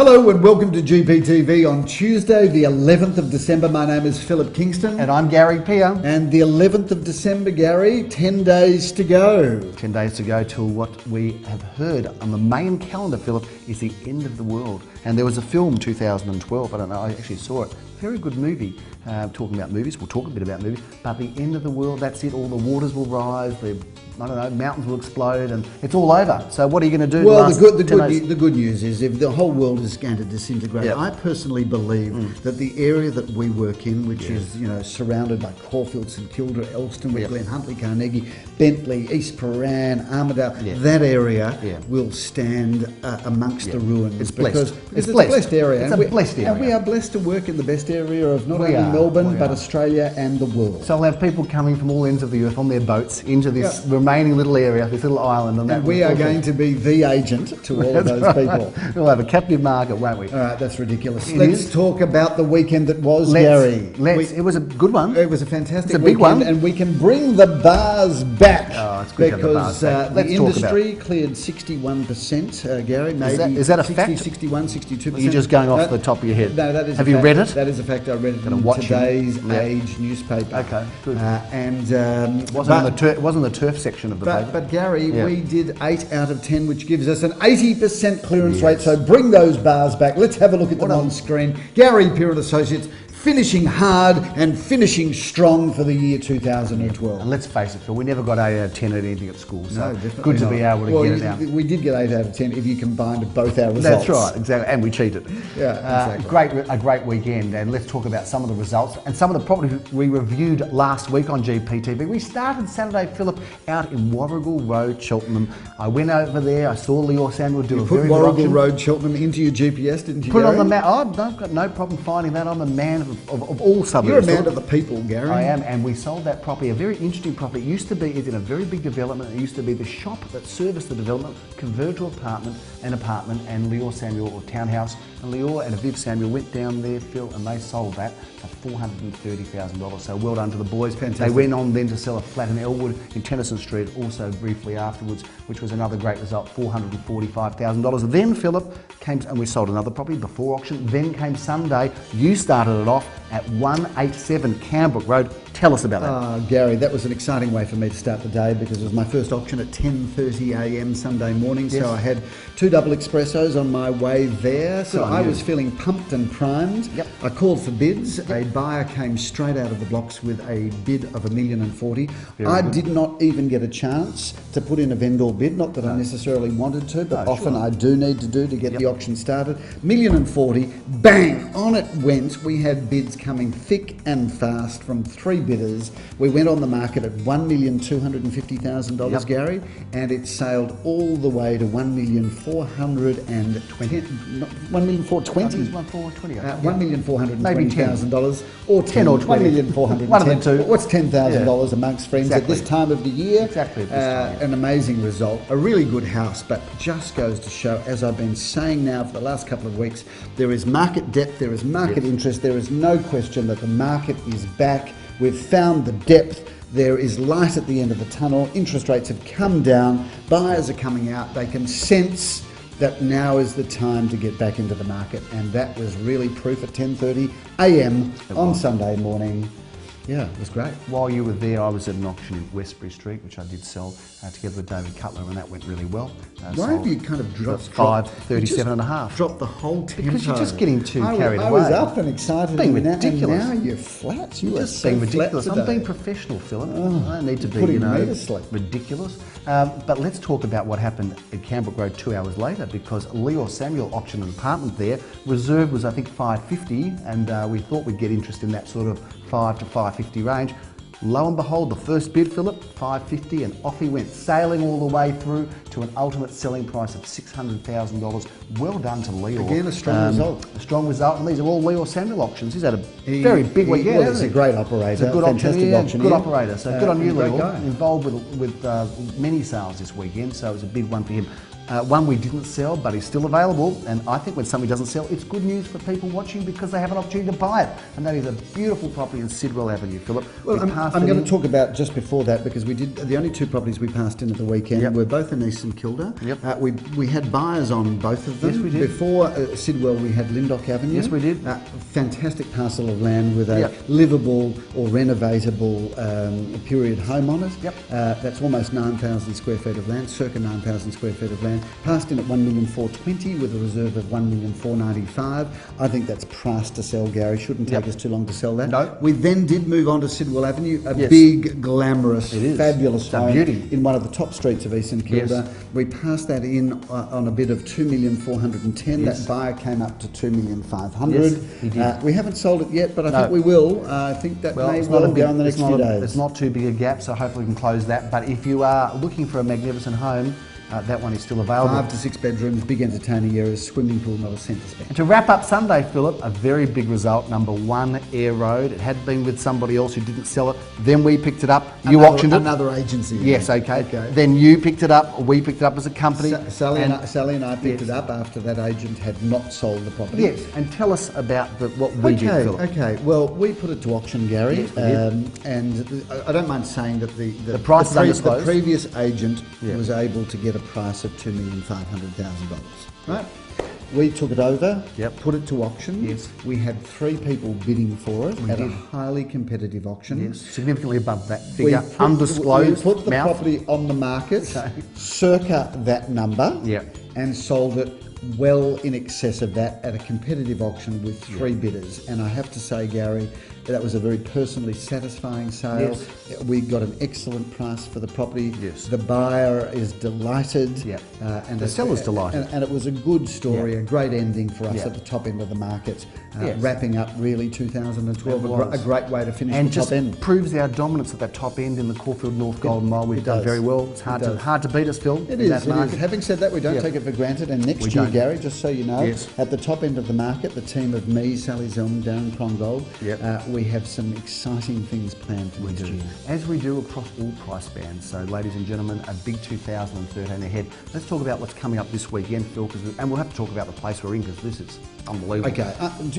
Hello and welcome to GPTV on Tuesday, the 11th of December. My name is Philip Kingston. And I'm Gary Peer. And the 11th of December, Gary, 10 days to go. 10 days to go till what we have heard on the Mayan calendar, Philip, is the end of the world. And there was a film, 2012, I don't know, I actually saw it. Very good movie. Talking about movies, we'll talk a bit about movies, but the end of the world, that's it. All the waters will rise, mountains will explode, and it's all over. So what are you going to do? Well, the good news is if the whole world is going to disintegrate, I personally believe that the area that we work in, which is surrounded by Caulfield, St Kilda, Elstonwood, Glen Huntly, Carnegie, Bentley, East Paran, Armidale, that area will stand amongst the ruins. It's blessed. It's a blessed area. It's a blessed area. And we are blessed to work in the best area of not only Melbourne, but Australia and the world. So we'll have people coming from all ends of the earth on their boats into this remaining little area, this little island. And we are going to be the agent to all of those people. We'll have a captive market, won't we? All right, that's ridiculous. Let's talk about the weekend that was, Gary. It was a good one. It was a fantastic big one. And we can bring the bars back. Oh, it's good because the industry cleared 61%, Gary. Maybe is that a fact? 61, 62%. You're just going off the top of your head. No, that is Have you read it? That is a fact. I read it in today's Age newspaper. Okay, good. It wasn't the turf section of the paper. But Gary, we did 8 out of 10, which gives us an 80% clearance rate. So bring those bars back. Let's have a look at them on screen. Gary Peer and Associates, finishing hard and finishing strong for the year 2012. And let's face it, Phil, we never got 8 out of 10 at anything at school, so definitely good to be able to get it out. We did get 8 out of 10 if you combined both our results. That's right, exactly, and we cheated. Yeah, exactly. A great weekend, and let's talk about some of the results and some of the properties we reviewed last week on GPTV. We started Saturday, Philip, out in Warrigal Road, Cheltenham. I went over there, I saw Leo Samuel do a very good auction. Put Warrigal Road, Cheltenham into your GPS, didn't you, Put it Gary? on the map. I've got no problem finding that. I'm a man of all suburbs. You're a man of the people, Gary. I am, and we sold that property, a very interesting property. It used to be, it's in a very big development. It used to be the shop that serviced the development, converted to an apartment, and Leo Samuel, or townhouse, and Leo and Aviv Samuel went down there, Phil, and they sold that for $430,000. So well done to the boys. Fantastic. They went on then to sell a flat in Elwood in Tennyson Street, also briefly afterwards, which was another great result, $445,000. Then, Philip, came, and we sold another property before auction. Then came Sunday. You started it off at 187 Canberra Road. Tell us about that. Gary, that was an exciting way for me to start the day because it was my first auction at 10:30 a.m. Sunday morning. So I had 2 double espressos on my way there. So I was feeling pumped and primed. I called for bids. A buyer came straight out of the blocks with a bid of $1,040,000. I did not even get a chance to put in a vendor bid. Not that I necessarily wanted to, but often I do need to do to get the auction started. $1,040,000, bang, on it went. We had bids coming thick and fast from 3 bidders. We went on the market at $1,250,000, Gary, and it sailed all the way to $1,420,000 or $10 or $1,410,000. One of the two. What's $10,000 amongst friends at this time of the year? Exactly. An amazing result. A really good house, but just goes to show, as I've been saying now for the last couple of weeks, there is market depth, there is market interest, there is no question that the market is back. We've found the depth. There is light at the end of the tunnel. Interest rates have come down. Buyers are coming out. They can sense that now is the time to get back into the market. And that was really proof at 10:30 a.m. on Sunday morning. Yeah, it was great. While you were there, I was at an auction in Westbury Street, which I did sell together with David Cutler, and that went really well. Why have you kind of dropped 537.5? Dropped the whole tempo. Because you're just getting too carried away. I was up and excited. Being ridiculous. And now you're flat. You're just being ridiculous. I'm being professional, Philip. I don't need to be, ridiculous. But let's talk about what happened at Canberra Road 2 hours later, because Leo Samuel auctioned an apartment there. Reserve was, I think, $550, and we thought we'd get interest in that sort of $5 to $550 range. Lo and behold, the first bid, Philip, $550, and off he went, sailing all the way through to an ultimate selling price of $600,000. Well done to Leo. Again, a strong result. A strong result, and these are all Leo Samuel auctions. He's had a very big weekend. Well, he's a great operator. He's a good auctioneer. Good operator. So good on you, Leo. Guy. Involved with many sales this weekend, so it was a big one for him. One we didn't sell, but is still available. And I think when something doesn't sell, it's good news for people watching because they have an opportunity to buy it. And that is a beautiful property in Sidwell Avenue, Philip. Well, I'm going to talk about just before that, because we did the only two properties we passed in at the weekend were both in East St Kilda. Yep. We had buyers on both of them. Yes, we did. Before Sidwell, we had Lyndoch Avenue. Yes, we did. Fantastic parcel of land with a livable or renovatable period home on it. Yep. That's almost 9,000 square feet of land, circa 9,000 square feet of land. Passed in at 1,420,000 with a reserve of 1,495,000. I think that's priced to sell, Gary. Shouldn't take us too long to sell that. No. We then did move on to Sidwell Avenue, a big, glamorous, fabulous home beauty in one of the top streets of East St Kilda. Yes. We passed that in on a bid of 2,410,000. Yes. That buyer came up to 2,500,000. Yes, he did. We haven't sold it yet, but I think we will. I think that may well go in the next few days. It's not too big a gap, so hopefully we can close that. But if you are looking for a magnificent home, that one is still available. 5 to 6 bedrooms, big entertaining areas, swimming pool, not a centre spend. And to wrap up Sunday, Philip, a very big result, number 1 Air Road. It had been with somebody else who didn't sell it. Then we picked it up. You auctioned it. Another agency. Yes, okay. Then you picked it up. We picked it up as a company. Sally and I picked it up after that agent had not sold the property. Yes, and tell us about what we did, Philip. Okay, well, we put it to auction, Gary. Yes, we did. And I don't mind saying that the price is undisclosed. The previous agent was able to get a price of $2,500,000. Right? We took it over, put it to auction. Yes. We had 3 people bidding for it at a highly competitive auction. Yes, significantly above that figure, undisclosed. We put the property on the market, circa that number, and sold it well in excess of that at a competitive auction with 3 bidders. And I have to say, Gary, that was a very personally satisfying sale. Yes. We got an excellent price for the property. Yes. The buyer is delighted. And the seller's delighted. And it was a good story, a great ending for us at the top end of the market. Wrapping up really 2012, a great way to finish and the top end. And just proves our dominance at that top end in the Caulfield North Golden Mile. We've done very well. It's hard to beat us, Phil. It is. Having said that, we don't take it for granted. And next year, Gary, just so you know, at the top end of the market, the team of me, Sally Zelm, Darren Crongold, we have some exciting things planned for next year. As we do across all price bands. So, ladies and gentlemen, a big 2013 ahead. Let's talk about what's coming up this weekend, Phil, and we'll have to talk about the place we're in because this is unbelievable. Okay,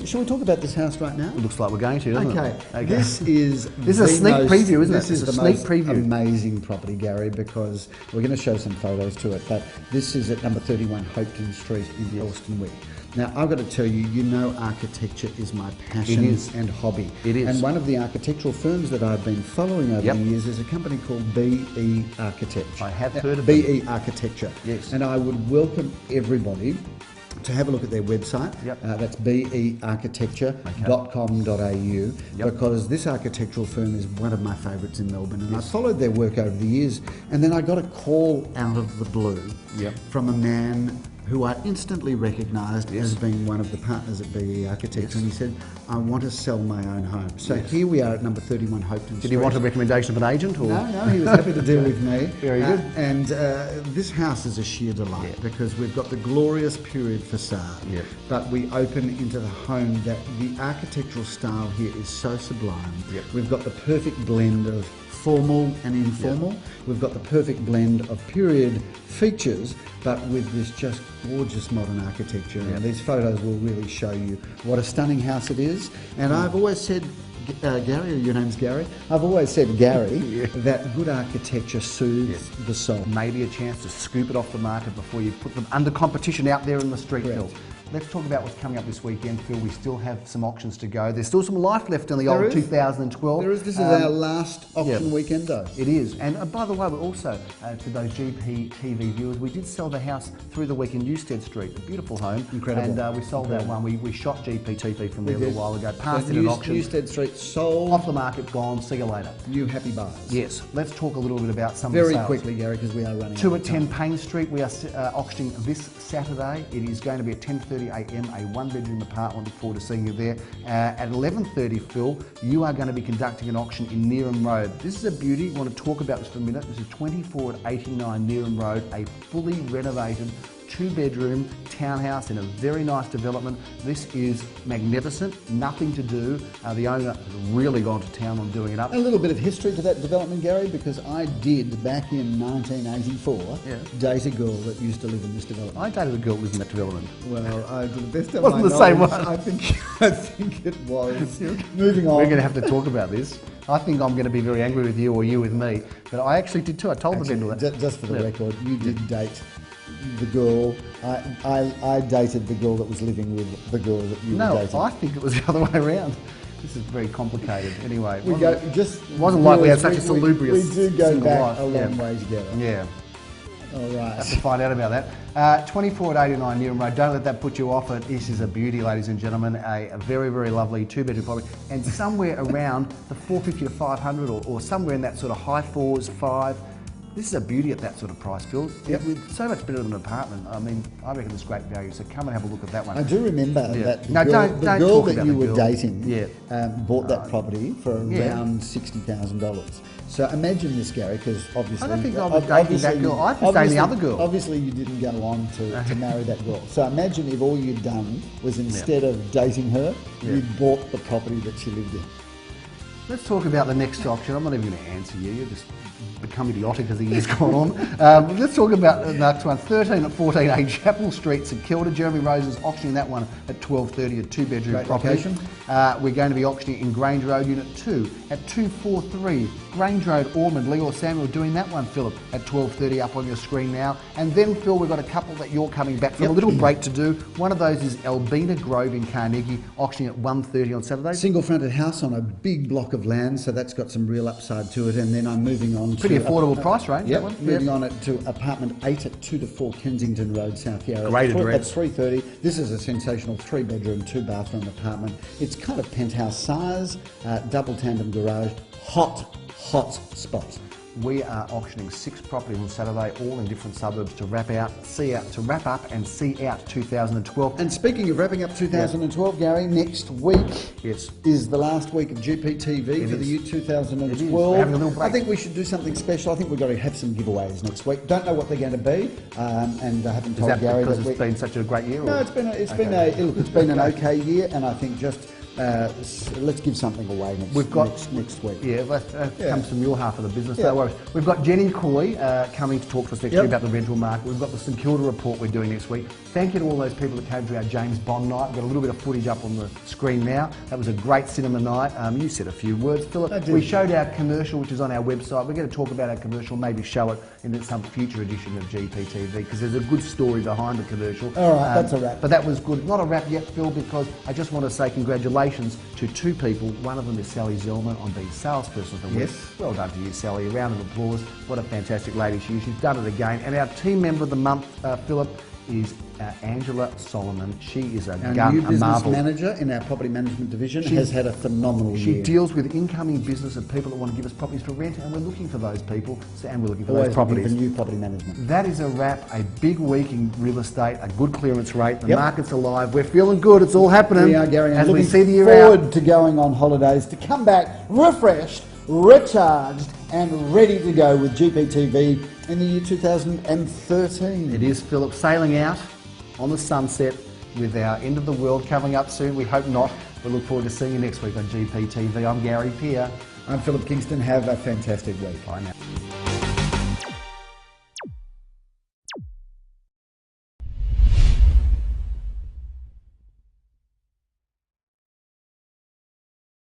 shall we talk about this house right now? It looks like we're going to, doesn't it? Okay. This is a sneak preview, isn't it? This is the most amazing property, Gary, because we're going to show some photos to it. But this is at number 31 Hopetoun Street in Elston Wick. Now, I've got to tell you, architecture is my passion and hobby. It is. And one of the architectural firms that I've been following over the years is a company called BE Architecture. I have heard of BE Architecture. Yes. And I would welcome everybody to have a look at their website. That's bearchitecture.com.au because this architectural firm is one of my favourites in Melbourne, and I followed their work over the years, and then I got a call out of the blue from a man who I instantly recognised as being one of the partners at BE Architecture, and he said, I want to sell my own home. So here we are at number 31 Hopetoun Street. Did he want a recommendation of an agent? Or? No, he was happy to deal with me. Very good. And this house is a sheer delight because we've got the glorious period facade, but we open into the home that the architectural style here is so sublime. We've got the perfect blend of formal and informal. We've got the perfect blend of period features, but with this just gorgeous modern architecture. And these photos will really show you what a stunning house it is. And I've always said, Gary, your name's Gary. I've always said, Gary, that good architecture soothes the soul. Maybe a chance to scoop it off the market before you put them under competition out there in the street, Phil. Let's talk about what's coming up this weekend, Phil. We still have some auctions to go. There's still some life left in the old 2012. There is. This is our last auction weekend, though. It is. And by the way, we also, to those GPTV viewers, we did sell the house through the week in Newstead Street. A beautiful home. Incredible. And we sold that one. We shot GPTV from there a little while ago. Passed in an auction. Newstead Street sold. Off the market, gone. See you later. You happy buyers. Yes. Let's talk a little bit about some of the sales. Very quickly, Gary, because we are running 2 at 10 Payne Street. We are auctioning this Saturday. It is going to be at 10:30 a.m. A one-bedroom apartment. Look forward to seeing you there. At 11:30, Phil, you are going to be conducting an auction in Neerim Road. This is a beauty. I want to talk about this for a minute. This is 24 at 89 Neerim Road, a fully renovated 2-bedroom townhouse in a very nice development. This is magnificent, nothing to do. The owner has really gone to town on doing it up. A little bit of history to that development, Gary, because I did, back in 1984, date a girl that used to live in this development. I dated a girl that lived in that development. Well, I did the best of Wasn't my the same knowledge. one. I think it was. Moving on. We're going to have to talk about this. I think I'm going to be very angry with you or you with me, but I actually did too. I told the vendor that. Just for the record, you did date the girl. I dated the girl that was living with the girl that you were dating. No, I think it was the other way around. This is very complicated. Anyway, it wasn't like we had such a salubrious. We do go back life. a long way together. Yeah. All right. Have to find out about that. 24 at 89 Newham Road. Don't let that put you off it. This is a beauty, ladies and gentlemen. A very, very lovely 2-bedroom property, and somewhere around the 450 to 500, or somewhere in that sort of high 4s, 5. This is a beauty at that sort of price, Phil. With so much better than an apartment. I mean, I reckon it's great value. So come and have a look at that one. I do remember that the girl that you were dating bought that property for around $60,000. So imagine this, Gary, because obviously... I don't think I was dating that girl. I was dating the other girl. Obviously you didn't go on to marry that girl. So imagine if all you'd done was, instead of dating her, you'd bought the property that she lived in. Let's talk about the next auction. I'm not even going to answer you. You're just become idiotic as the year's gone on. Let's talk about the next one. 13 at 14A Chapel Street, St Kilda. Jeremy Rose is auctioning that one at 12:30, a 2-bedroom property. We're going to be auctioning in Grange Road, Unit 2 at 243. Grange Road, Ormond, Lee or Samuel doing that one, Philip, at 12:30 up on your screen now. And then, Phil, we've got a couple that you're coming back from a little break to do. One of those is Albina Grove in Carnegie, auctioning at 1:30 on Saturday. Single-fronted house on a big block of land, so that's got some real upside to it. And then I'm moving on to... Pretty affordable price range, that one. Moving on to apartment 8 at 2 to 4 Kensington Road, South Yarra. Great address. At 3:30. This is a sensational 3-bedroom, 2-bathroom apartment. It's kind of penthouse size, double tandem garage, hot spot. We are auctioning 6 properties on Saturday, all in different suburbs, to wrap up and see out 2012. And speaking of wrapping up 2012, Gary, next week is the last week of GPTV for the year 2012. We're having a little break. I think we should do something special. I think we've got to have some giveaways next week. Don't know what they're going to be, and I haven't told Gary because it's been such a great year? No, it's been an okay year, and I think just let's give something away next week. Yeah, that comes from your half of the business. No worries. We've got Jenny Coy coming to talk to us next week about the rental market. We've got the St Kilda report we're doing next week. Thank you to all those people that came to our James Bond night. We've got a little bit of footage up on the screen now. That was a great cinema night. You said a few words, Philip. We showed our commercial, which is on our website. We're going to talk about our commercial, maybe show it in some future edition of GPTV, because there's a good story behind the commercial. All right, that's a wrap. But that was good. Not a wrap yet, Phil, because I just want to say congratulations to 2 people. One of them is Sally Zellman on being salesperson of the week. Well done to you, Sally. A round of applause. What a fantastic lady she is. She's done it again. And our team member of the month, Philip, is Angela Solomon. She is a new business manager in our property management division. Has had a phenomenal year. She deals with incoming business of people that want to give us properties for rent, and we're looking for those people. And we're looking for those properties. Looking for new property management. That is a wrap. A big week in real estate. A good clearance rate. The market's alive. We're feeling good. It's all happening. We are, Gary. As we see the year forward to going on holidays, to come back refreshed, recharged, and ready to go with GPTV in the year 2013. It is, Philip, sailing out on the sunset with our end of the world coming up soon. We hope not. We look forward to seeing you next week on GPTV. I'm Gary Peer. I'm Philip Kingston. Have a fantastic week. Bye now.